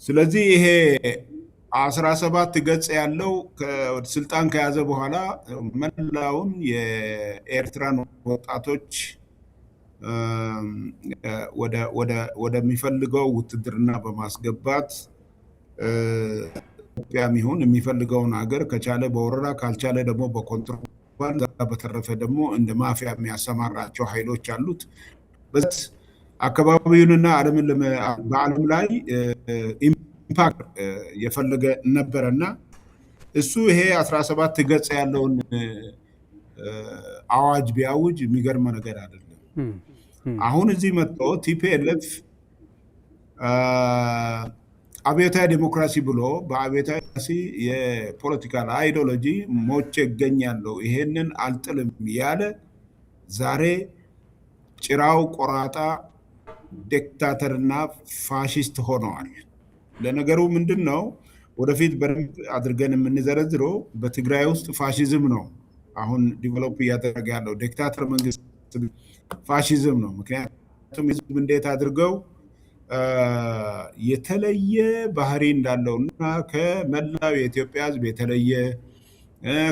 ስለዚህ ይሄ 17 ገጽ ያለው ስልጣን ከያዘ በኋላ መላውን የኤርትራን ወጣቶች ወደሚፈልገው ውትድርና በማስገባት ኢትዮጵያም ይሁን የሚፈልገውን ሀገር ከቻለ በወረራ ካልቻለ ደግሞ በኮንትሮባንድ በተረፈ ደግሞ እንደ ማፊያ የሚያሰማራቸው ኃይሎች አሉት። በዚህ አካባቢውንና በዓለም ላይ ኢምፓክት የፈለገ ነበረና እሱ ይሄ 17 ገጽ ያለውን አዋጅ ቢያውጅ የሚገርም ነገር አይደለም። አሁን እዚህ መጥቶ ቲፒኤልኤፍ አብዮታዊ ዲሞክራሲ ብሎ በአብዮታዊ ዲሞክራሲ የፖለቲካል አይዲዮሎጂ ሞቼ እገኛለሁ ይሄንን አልጥልም ያለ ዛሬ ጭራው ቆራጣ ዲክታተርና ፋሺስት ሆነዋል። ለነገሩ ምንድነው ወደፊት በደንብ አድርገን የምንዘረዝረው በትግራይ ውስጥ ፋሺዝም ነው አሁን ዲቨሎፕ እያደረገ ያለው ዲክታተር መንግስት ፋሺዝም ነው። ምክንያቱም ህዝብ እንዴት አድርገው የተለየ ባህሪ እንዳለውና ከመላው የኢትዮጵያ ህዝብ የተለየ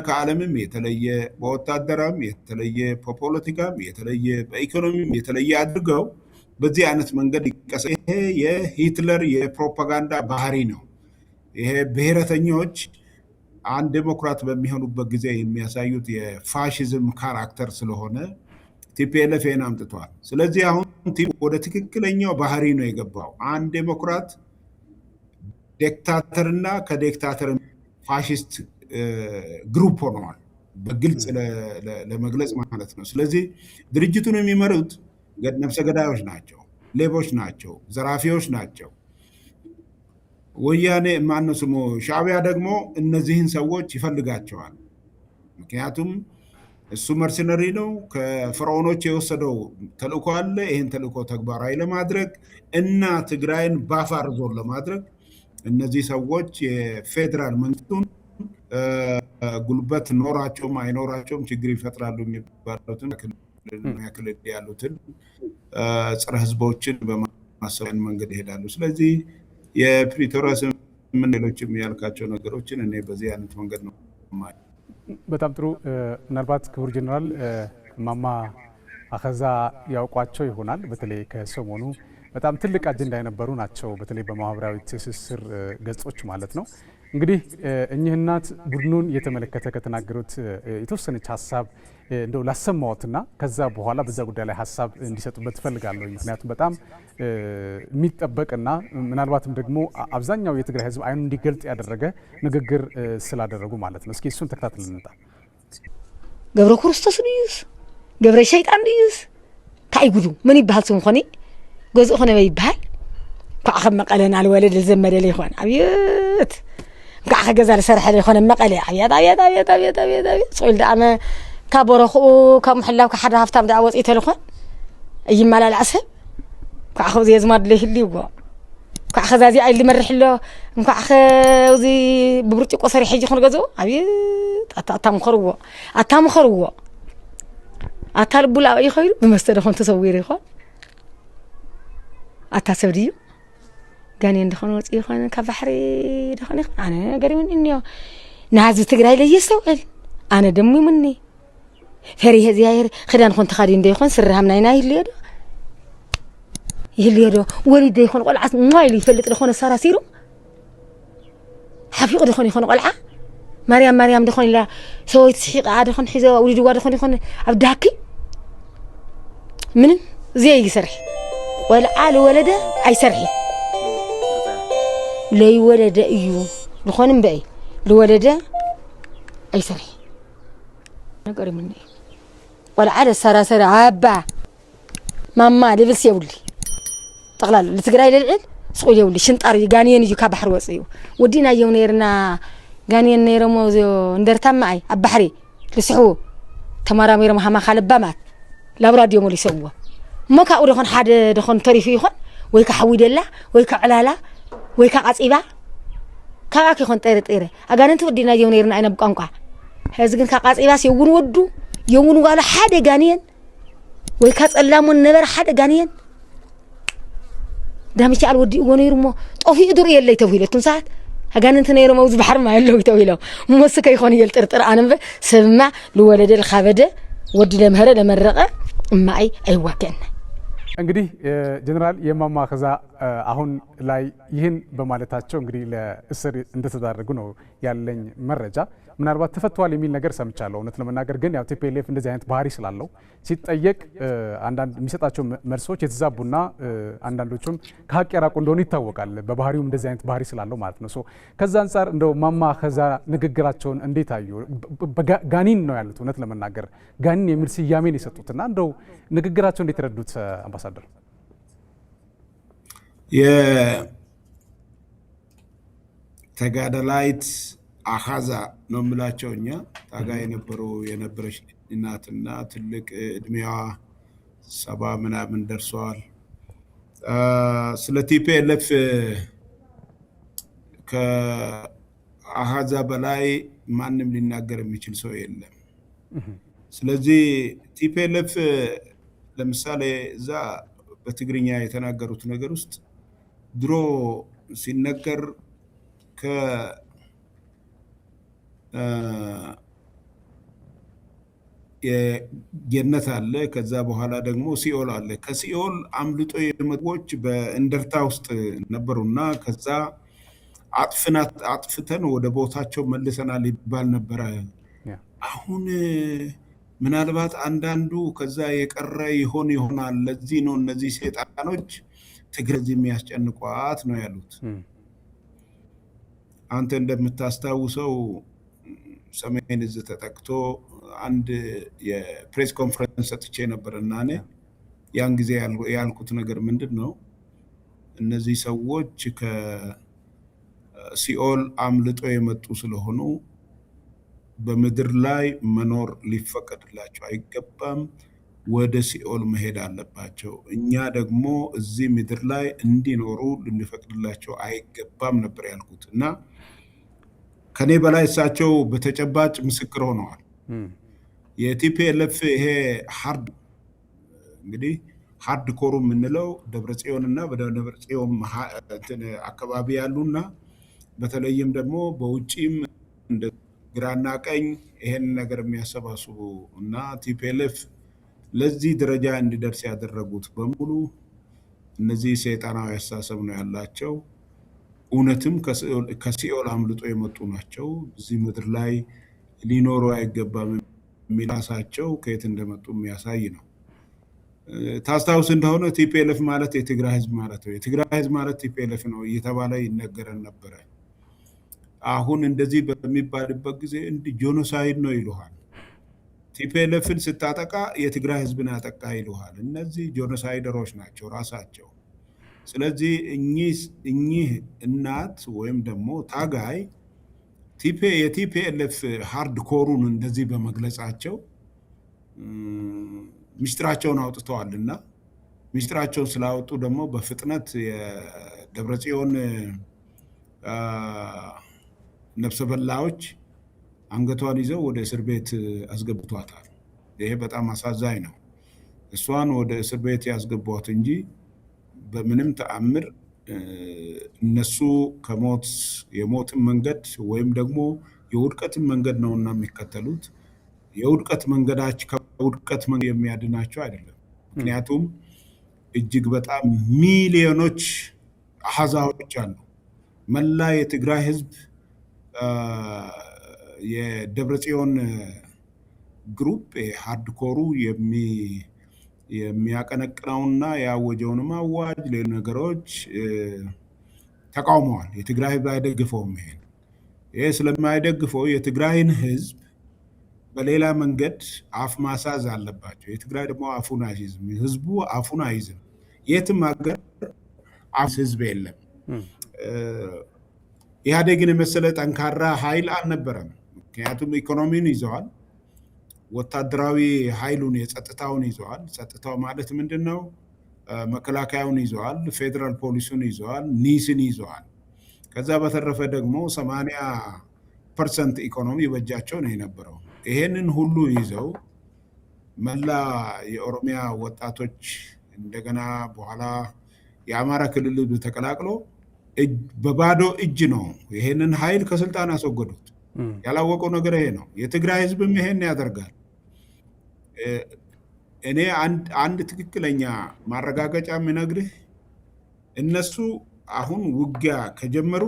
ከዓለምም የተለየ በወታደራም የተለየ በፖለቲካም የተለየ በኢኮኖሚም የተለየ አድርገው በዚህ አይነት መንገድ ይቀሰ ይሄ የሂትለር የፕሮፓጋንዳ ባህሪ ነው። ይሄ ብሔረተኞች አንድ ዴሞክራት በሚሆኑበት ጊዜ የሚያሳዩት የፋሺዝም ካራክተር ስለሆነ ቲፒኤልኤፍ አምጥቷል። ስለዚህ አሁን ወደ ትክክለኛው ባህሪ ነው የገባው። አንድ ዴሞክራት ዲክታተርና ከዲክታተር ፋሺስት ግሩፕ ሆነዋል፣ በግልጽ ለመግለጽ ማለት ነው። ስለዚህ ድርጅቱን የሚመሩት ነፍሰ ገዳዮች ናቸው፣ ሌቦች ናቸው፣ ዘራፊዎች ናቸው። ወያኔ ማነው ስሙ ሻዕቢያ ደግሞ እነዚህን ሰዎች ይፈልጋቸዋል። ምክንያቱም እሱ መርሰነሪ ነው። ከፈርዖኖች የወሰደው ተልእኮ አለ። ይህን ተልእኮ ተግባራዊ ለማድረግ እና ትግራይን ባፋር ዞን ለማድረግ እነዚህ ሰዎች የፌዴራል መንግስቱን ጉልበት ኖራቸውም አይኖራቸውም ችግር ይፈጥራሉ የሚባሉትን ክልል ያሉትን ጸረ ህዝቦችን በማሰባሰብ መንገድ ይሄዳሉ። ስለዚህ የፕሪቶሪያ ስምምነት ሌሎችም ያልካቸው ነገሮችን እኔ በዚህ አይነት መንገድ ነው። በጣም ጥሩ። ምናልባት ክቡር ጀነራል እማማ አኸዛ ያውቋቸው ይሆናል። በተለይ ከሰሞኑ በጣም ትልቅ አጀንዳ የነበሩ ናቸው፣ በተለይ በማህበራዊ ትስስር ገጾች ማለት ነው። እንግዲህ እኚህ እናት ቡድኑን የተመለከተ ከተናገሩት የተወሰነች ሀሳብ እንደው ላሰማዎትና ከዛ በኋላ በዛ ጉዳይ ላይ ሀሳብ እንዲሰጡበት እፈልጋለሁ። ምክንያቱም በጣም የሚጠበቅና ምናልባትም ደግሞ አብዛኛው የትግራይ ህዝብ አይኑ እንዲገልጥ ያደረገ ንግግር ስላደረጉ ማለት ነው። እስኪ እሱን ተከታትለን እንምጣ። ገብረ ክርስቶስ ድዩስ ገብረ ሸይጣን ድዩስ እንታይ ጉዱ ምን ይባሃል ስም ኮኒ ገዝኡ ኾነ ይባሃል ኳዕ መቀለን አልወለድ ዘመደለ ይኾን አብየት ኳዕ ገዛ ለሰርሐ ይኾነ መቀለ አብየት አብየት አብየት አብየት አብየት አብየት ጾል ዳመ ካቦረኹ ካብ ምሕላው ከሓደ ሃፍታም ዳ ወፂ ተልኾን ይማላል ዓሰብ ኳዕ ኸዚ ዝማድ ለይህልይዎ ኳዕ ኸዛዚ አይ ልመርሕሎ እንኳዕ ኸዚ ብብርጭቆ ሰሪሕ ሂጂ ኾነ ገዝኡ አብየት አታምኸርዎ አታምኸርዎ አታልቡላ ይኸይሉ በመስተደ ኾን ተሰዊር ይኾን አታሰብዲዩ ጋኔ እንደኾነ ወፂ ይኾን ካብ ባሕሪ ደኾነ ይኾን ኣነ ገሪምን እንዮ ናዚ ትግራይ ለየስተውዕል ኣነ ደሞ ምኒ ፈሪሄ ዚያየር ክዳን ኾን ተኻዲ እንደ ይኾን ስራሃም ናይና ይህልዮ ዶ ወሊድ ይኾን ቆልዓት ሞባይል ይፈልጥ ለኾነ ሳራሲሩ ሓፊቕ ደኾነ ይኾን ቆልዓ ማርያም ደኾነ ኢላ ሰወይት ስሒቓ ደኾነ ሒዘ ውሊድዋ ደኾነ ይኾን ኣብ ዳኪ ምንም እዚያ ይሰርሕ ቆልዓ ለወለደ ኣይሰርሒ ለይወለደ እዩ ዝኾነ እምበይ ለወለደ ኣይሰርሒ ነገር ምንይ ቆልዓ ለሰራሰረ ኣባ ማማ ልብስ የውሊ ጠቕላላ ለትግራይ ለልዕል ስቁል የውሊ ሽንጣር ጋንየን እዩ ካብ ባሕሪ ወፅዩ ወዲናየው ነርና ጋንየን ነይሮሞ እንደርታማ ኣይ ኣብ ባሕሪ ልስሕቡ ተመራሚሮም ሃማ ካልባማት ላብራድዮም ወሊሰውዎ እሞ ካብኡ ደኾን ሓደ ደኾን ተሪፉ ይኾን ወይ ከዓ ሓዊደላ ወይ ከዓ ዕላላ ወይ ከዓ ቃፂባ ካብኣ ከይኾን ጠረጠረ ኣጋንንቲ ወዲናየው ነርና ኣይነ ብቋንቋ ሕዚ ግን ካብ ቃፂባስ የውን ወዱ የውን ጓሉ ሓደ ጋንየን ወይ ከዓ ጸላሙን ነበረ ሓደ ጋንየን ዳምቻ አልወዲእዎ ነይሩ ሞ ጦፊኡ ድር የለይ ተባሂለቱን ሰዓት ኣጋንንቲ ነይሮም ኣብዚ ባሕሪ ማየለው ተባሂሎም ሞስ ከይኾን የልጥርጥር ኣነምበ ሰብማ ልወለደ ልኻበደ ወዲ ለምህረ ለመረቐ እማይ ኣይዋገአና እንግዲህ ጀነራል የማማ ከዛ አሁን ላይ ይህን በማለታቸው እንግዲህ ለእስር እንደተዳረጉ ነው ያለኝ መረጃ። ምናልባት ተፈቷል የሚል ነገር ሰምቻለሁ። እውነት ለመናገር ግን ያው ቲፒኤልኤፍ እንደዚህ አይነት ባህሪ ስላለው ሲጠየቅ አንዳንድ የሚሰጣቸው መልሶች የተዛቡና አንዳንዶቹም ከሀቅ የራቁ እንደሆኑ ይታወቃል። በባህሪውም እንደዚህ አይነት ባህሪ ስላለው ማለት ነው። ከዛ አንጻር እንደው ማማ ከዛ ንግግራቸውን እንዴት አዩ? ጋኒን ነው ያሉት። እውነት ለመናገር ጋኒን የሚል ስያሜን የሰጡትና እንደው ንግግራቸው እንዴት ረዱት አምባሳደር? የተጋደላይት አኻዛ ነው የምላቸው እኛ ታጋይ የነበረች እናትና ትልቅ እድሜዋ 70 ምናምን ደርሰዋል። ስለ ቲፒኤልኤፍ ከአኻዛ በላይ ማንም ሊናገር የሚችል ሰው የለም። ስለዚህ ቲፒኤልኤፍ ለምሳሌ እዛ በትግርኛ የተናገሩት ነገር ውስጥ ድሮ ሲነገር የገነት አለ፣ ከዛ በኋላ ደግሞ ሲኦል አለ። ከሲኦል አምልጦ የመጡዎች በእንደርታ ውስጥ ነበሩና ከዛ አጥፍተን ወደ ቦታቸው መልሰናል ይባል ነበረ። አሁን ምናልባት አንዳንዱ ከዛ የቀረ ይሆናል። ለዚህ ነው እነዚህ ሴጣኖች ትግራይ የሚያስጨንቋት ነው ያሉት። አንተ እንደምታስታውሰው ሰሜን እዝ ተጠቅቶ አንድ የፕሬስ ኮንፈረንስ ሰጥቼ ነበር እና እኔ ያን ጊዜ ያልኩት ነገር ምንድን ነው፣ እነዚህ ሰዎች ከሲኦል አምልጦ የመጡ ስለሆኑ በምድር ላይ መኖር ሊፈቀድላቸው አይገባም፣ ወደ ሲኦል መሄድ አለባቸው። እኛ ደግሞ እዚህ ምድር ላይ እንዲኖሩ ልንፈቅድላቸው አይገባም ነበር ያልኩት እና ከኔ በላይ እሳቸው በተጨባጭ ምስክር ሆነዋል። የቲፒኤልኤፍ ይሄ እንግዲህ ሃርድ ኮሩ የምንለው ደብረጽዮን እና በደብረጽዮን አካባቢ ያሉና በተለይም ደግሞ በውጭም እንደ ግራና ቀኝ ይሄን ነገር የሚያሰባስቡ እና ቲፒኤልኤፍ ለዚህ ደረጃ እንዲደርስ ያደረጉት በሙሉ እነዚህ ሰይጣናዊ አስተሳሰብ ነው ያላቸው። እውነትም ከሲኦል አምልጦ የመጡ ናቸው። እዚህ ምድር ላይ ሊኖሩ አይገባም የሚል ራሳቸው ከየት እንደመጡ የሚያሳይ ነው። ታስታውስ እንደሆነ ቲፒኤልኤፍ ማለት የትግራይ ህዝብ ማለት ነው። የትግራይ ህዝብ ማለት ቲፒኤልኤፍ ነው እየተባለ ይነገረን ነበረ። አሁን እንደዚህ በሚባልበት ጊዜ እንዲህ ጆኖሳይድ ነው ይሉሃል። ቲፒኤልኤፍን ስታጠቃ የትግራይ ህዝብን ያጠቃ ይሉሃል። እነዚህ ጆኖሳይደሮች ናቸው ራሳቸው። ስለዚህ እኚህ እናት ወይም ደግሞ ታጋይ የቲፒኤልኤፍ ሃርድ ኮሩን እንደዚህ በመግለጻቸው ሚስጥራቸውን አውጥተዋል እና ሚስጥራቸውን ስላወጡ ደግሞ በፍጥነት የደብረጽዮን ነፍሰ በላዎች አንገቷን ይዘው ወደ እስር ቤት አስገብቷታል። ይሄ በጣም አሳዛኝ ነው። እሷን ወደ እስር ቤት ያስገቧት እንጂ በምንም ተአምር እነሱ የሞትን መንገድ ወይም ደግሞ የውድቀትን መንገድ ነውና የሚከተሉት። የውድቀት መንገዳቸው ከውድቀት መንገድ የሚያድናቸው አይደለም። ምክንያቱም እጅግ በጣም ሚሊዮኖች አሃዛዎች አሉ። መላ የትግራይ ህዝብ የደብረጽዮን ግሩፕ ሃርድኮሩ የሚያቀነቅነውና ያወጀውንም አዋጅ ሌሎች ነገሮች ተቃውመዋል። የትግራይ ህዝብ አይደግፈውም። ይሄ ስለማይደግፈው የትግራይን ህዝብ በሌላ መንገድ አፍ ማሳዝ አለባቸው። የትግራይ ደግሞ አፉን አይዝም፣ ህዝቡ አፉን አይዝም። የትም ሀገር አፍ ህዝብ የለም። ኢህአዴግን የመሰለ ጠንካራ ኃይል አልነበረም። ምክንያቱም ኢኮኖሚውን ይዘዋል፣ ወታደራዊ ኃይሉን የጸጥታውን ይዘዋል። ጸጥታው ማለት ምንድን ነው? መከላከያውን ይዘዋል፣ ፌዴራል ፖሊሱን ይዘዋል፣ ኒስን ይዘዋል። ከዛ በተረፈ ደግሞ 80% ኢኮኖሚ በእጃቸው ነው የነበረው። ይሄንን ሁሉ ይዘው መላ የኦሮሚያ ወጣቶች እንደገና በኋላ የአማራ ክልል ተቀላቅሎ በባዶ እጅ ነው ይሄንን ኃይል ከስልጣን ያስወገዱት። ያላወቀው ነገር ይሄ ነው። የትግራይ ህዝብም ይሄን ያደርጋል። እኔ አንድ ትክክለኛ ማረጋገጫ የምነግርህ እነሱ አሁን ውጊያ ከጀመሩ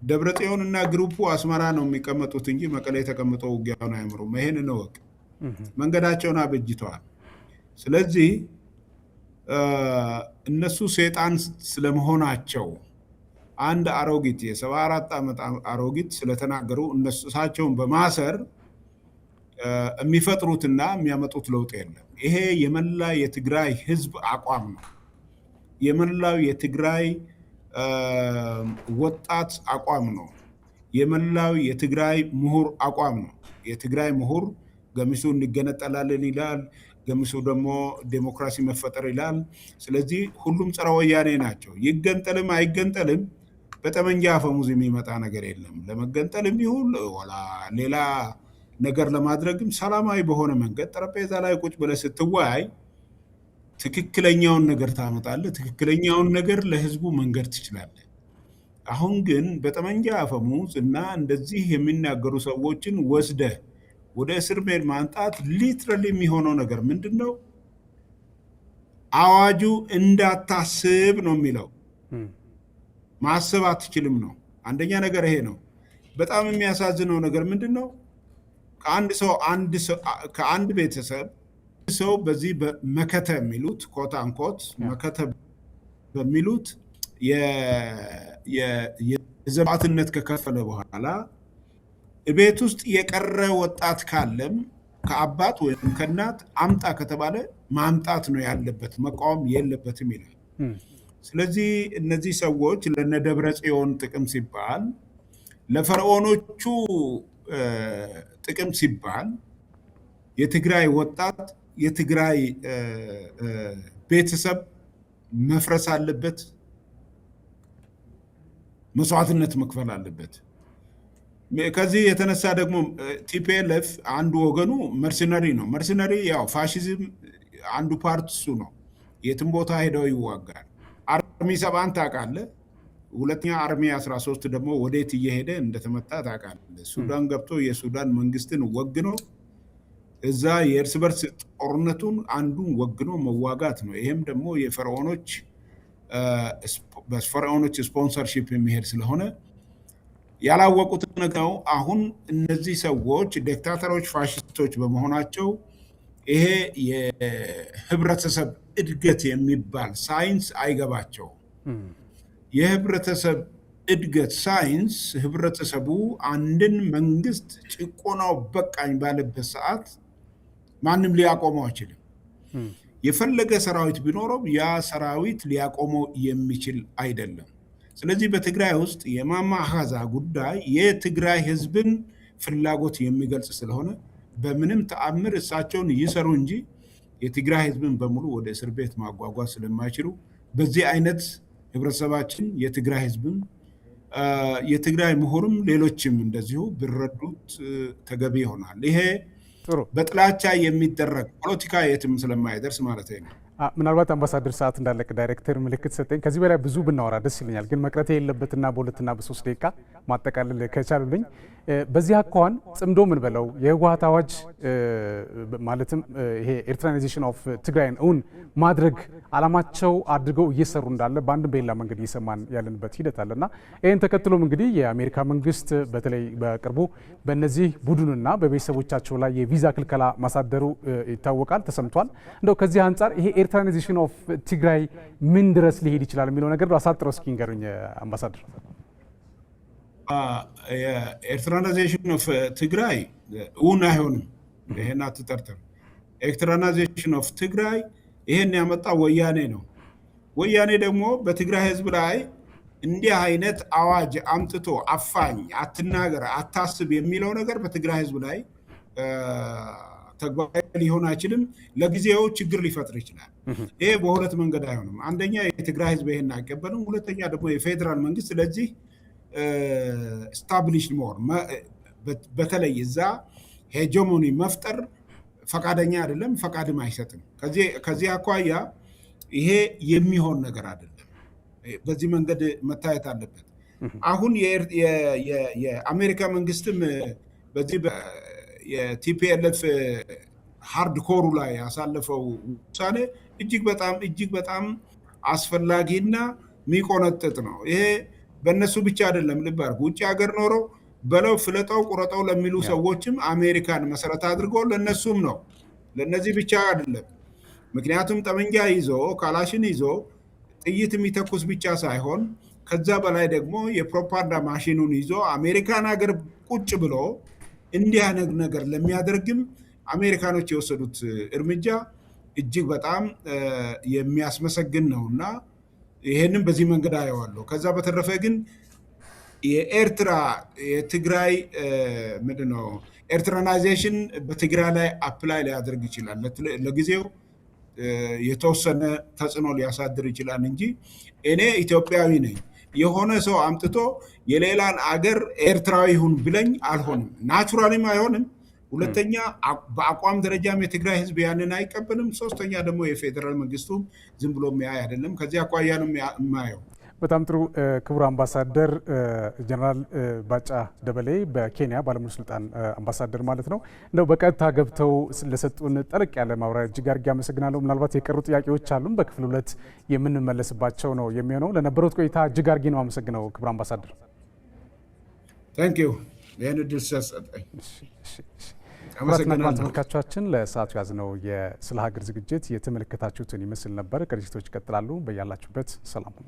ደብረጽዮን እና ግሩፑ አስመራ ነው የሚቀመጡት እንጂ መቀሌ ተቀምጠው ውጊያውን አይምሩም። ይሄን ነው ወቅ መንገዳቸውን አበጅተዋል። ስለዚህ እነሱ ሰይጣን ስለመሆናቸው አንድ አሮጊት የ74 ዓመት አሮጊት ስለተናገሩ እነሱሳቸውን በማሰር የሚፈጥሩትና የሚያመጡት ለውጥ የለም። ይሄ የመላ የትግራይ ህዝብ አቋም ነው። የመላው የትግራይ ወጣት አቋም ነው። የመላው የትግራይ ምሁር አቋም ነው። የትግራይ ምሁር ገሚሱ እንገነጠላለን ይላል፣ ገሚሱ ደግሞ ዴሞክራሲ መፈጠር ይላል። ስለዚህ ሁሉም ጸረ ወያኔ ናቸው። ይገንጠልም አይገንጠልም በጠመንጃ አፈሙዝ የሚመጣ ነገር የለም። ለመገንጠልም ይሁን ወላ ሌላ ነገር ለማድረግም ሰላማዊ በሆነ መንገድ ጠረጴዛ ላይ ቁጭ ብለህ ስትወያይ ትክክለኛውን ነገር ታመጣለህ። ትክክለኛውን ነገር ለህዝቡ መንገድ ትችላለህ። አሁን ግን በጠመንጃ አፈሙዝ እና እንደዚህ የሚናገሩ ሰዎችን ወስደህ ወደ እስር ቤት ማንጣት ሊትራሊ የሚሆነው ነገር ምንድን ነው? አዋጁ እንዳታስብ ነው የሚለው። ማሰብ አትችልም ነው። አንደኛ ነገር ይሄ ነው። በጣም የሚያሳዝነው ነገር ምንድን ነው? ከአንድ ቤተሰብ ሰው በዚህ መከተ የሚሉት ኮት አንኮት መከተ በሚሉት የዘባትነት ከከፈለ በኋላ ቤት ውስጥ የቀረ ወጣት ካለም ከአባት ወይም ከእናት አምጣ ከተባለ ማምጣት ነው ያለበት፣ መቃወም የለበትም ይላል። ስለዚህ እነዚህ ሰዎች ለነደብረ ጽዮን ጥቅም ሲባል፣ ለፈርዖኖቹ ጥቅም ሲባል የትግራይ ወጣት የትግራይ ቤተሰብ መፍረስ አለበት፣ መስዋዕትነት መክፈል አለበት። ከዚህ የተነሳ ደግሞ ቲፒኤልኤፍ አንዱ ወገኑ መርሰነሪ ነው። መርሰነሪ ያው ፋሽዝም አንዱ ፓርት እሱ ነው። የትም ቦታ ሄደው ይዋጋል። አርሚ 7 ታውቃለህ። ሁለተኛ አርሚ 13 ደግሞ ወዴት እየሄደ እንደተመታ ታውቃለህ። ሱዳን ገብቶ የሱዳን መንግስትን ወግኖ እዛ የእርስ በርስ ጦርነቱን አንዱን ወግኖ መዋጋት ነው። ይሄም ደግሞ በፈርዖኖች ስፖንሰርሺፕ የሚሄድ ስለሆነ ያላወቁት ነው። አሁን እነዚህ ሰዎች ዲክታተሮች፣ ፋሽስቶች በመሆናቸው ይሄ የህብረተሰብ እድገት የሚባል ሳይንስ አይገባቸው። የህብረተሰብ እድገት ሳይንስ ህብረተሰቡ አንድን መንግስት ጭቆናው በቃኝ ባለበት ሰዓት ማንም ሊያቆመው አይችልም። የፈለገ ሰራዊት ቢኖረው ያ ሰራዊት ሊያቆመው የሚችል አይደለም። ስለዚህ በትግራይ ውስጥ የማማ አሃዛ ጉዳይ የትግራይ ህዝብን ፍላጎት የሚገልጽ ስለሆነ በምንም ተአምር እሳቸውን ይሰሩ እንጂ የትግራይ ህዝብን በሙሉ ወደ እስር ቤት ማጓጓዝ ስለማይችሉ በዚህ አይነት ህብረተሰባችን የትግራይ ህዝብን የትግራይ ምሁርም ሌሎችም እንደዚሁ ቢረዱት ተገቢ ይሆናል። ይሄ በጥላቻ የሚደረግ ፖለቲካ የትም ስለማይደርስ ማለት ነው። ምናልባት አምባሳደር ሰዓት እንዳለቅ ዳይሬክተር ምልክት ሰጠኝ። ከዚህ በላይ ብዙ ብናወራ ደስ ይለኛል፣ ግን መቅረት የለበትና በ2 እና በ3 ደቂቃ ማጠቃለል ከቻሉልኝ በዚህ አኳኋን ጽምዶ ምን በለው የህወሓት አዋጅ ማለትም ይሄ ኤርትራናይዜሽን ኦፍ ትግራይን እውን ማድረግ አላማቸው አድርገው እየሰሩ እንዳለ በአንድም በሌላ መንገድ እየሰማን ያለንበት ሂደት አለና ይህን ተከትሎም እንግዲህ የአሜሪካ መንግስት በተለይ በቅርቡ በእነዚህ ቡድንና በቤተሰቦቻቸው ላይ የቪዛ ክልከላ ማሳደሩ ይታወቃል፣ ተሰምቷል። እንደው ከዚህ አንጻር ይሄ ኤርትራናይዜሽን ኦፍ ትግራይ ምን ድረስ ሊሄድ ይችላል የሚለው ነገር አሳጥረው እስኪ ንገሩኝ አምባሳደር። ኤርትራናይዜሽን ኦፍ ትግራይ እውን አይሆንም። ይሄን አትጠርጥር። ኤርትራናይዜሽን ኦፍ ትግራይ ይሄን ያመጣው ወያኔ ነው። ወያኔ ደግሞ በትግራይ ህዝብ ላይ እንዲህ አይነት አዋጅ አምጥቶ አፋኝ፣ አትናገር፣ አታስብ የሚለው ነገር በትግራይ ህዝብ ላይ ተግባራዊ ሊሆን አይችልም። ለጊዜው ችግር ሊፈጥር ይችላል። ይሄ በሁለት መንገድ አይሆንም። አንደኛ የትግራይ ህዝብ ይሄን አይቀበልም። ሁለተኛ ደግሞ የፌዴራል መንግስት ስለዚህ ስታብሊሽ ሞር በተለይ እዛ ሄጀሞኒ መፍጠር ፈቃደኛ አይደለም፣ ፈቃድም አይሰጥም። ከዚህ አኳያ ይሄ የሚሆን ነገር አይደለም። በዚህ መንገድ መታየት አለበት። አሁን የአሜሪካ መንግስትም በዚህ የቲፒኤልኤፍ ሃርድ ኮሩ ላይ ያሳለፈው ውሳኔ እጅግ በጣም አስፈላጊና የሚቆነጥጥ ነው። ይሄ በእነሱ ብቻ አይደለም። ልብ አድርጉ። ውጭ ሀገር ኖረው በለው ፍለጠው ቁረጠው ለሚሉ ሰዎችም አሜሪካን መሰረት አድርጎ ለነሱም ነው፣ ለነዚህ ብቻ አይደለም። ምክንያቱም ጠመንጃ ይዞ ካላሽን ይዞ ጥይት የሚተኩስ ብቻ ሳይሆን ከዛ በላይ ደግሞ የፕሮፓጋንዳ ማሽኑን ይዞ አሜሪካን ሀገር ቁጭ ብሎ እንዲህ አይነት ነገር ለሚያደርግም አሜሪካኖች የወሰዱት እርምጃ እጅግ በጣም የሚያስመሰግን ነውና ይሄንን በዚህ መንገድ አየዋለሁ። ከዛ በተረፈ ግን የኤርትራ የትግራይ ምንድነው ኤርትራናይዜሽን በትግራይ ላይ አፕላይ ሊያደርግ ይችላል። ለጊዜው የተወሰነ ተጽዕኖ ሊያሳድር ይችላል እንጂ እኔ ኢትዮጵያዊ ነኝ የሆነ ሰው አምጥቶ የሌላን አገር ኤርትራዊ ሁን ብለኝ አልሆንም። ናቹራሊም አይሆንም። ሁለተኛ በአቋም ደረጃም የትግራይ ህዝብ ያንን አይቀበልም። ሶስተኛ ደግሞ የፌዴራል መንግስቱ ዝም ብሎ የሚያይ አይደለም። ከዚህ አኳያ ነው የማየው። በጣም ጥሩ ክቡር አምባሳደር ጀነራል ባጫ ደበሌ በኬንያ ባለሙሉ ስልጣን አምባሳደር ማለት ነው። እንደው በቀጥታ ገብተው ለሰጡን ጠለቅ ያለ ማብራሪያ እጅግ አድርጌ አመሰግናለሁ። ምናልባት የቀሩ ጥያቄዎች አሉን በክፍል 2 የምንመለስባቸው ነው የሚሆነው። ለነበሩት ቆይታ እጅግ አድርጌ ነው አመሰግነው ክቡር አምባሳደር። ታንክ ዩ ይህን እድል ስለሰጠኝ። ተመልካቾቻችን ለሰዓቱ ያዝነው የስለ ሀገር ዝግጅት የተመለከታችሁትን ይመስል ነበር። ዝግጅቶች ይቀጥላሉ። በያላችሁበት ሰላም ሁኑ።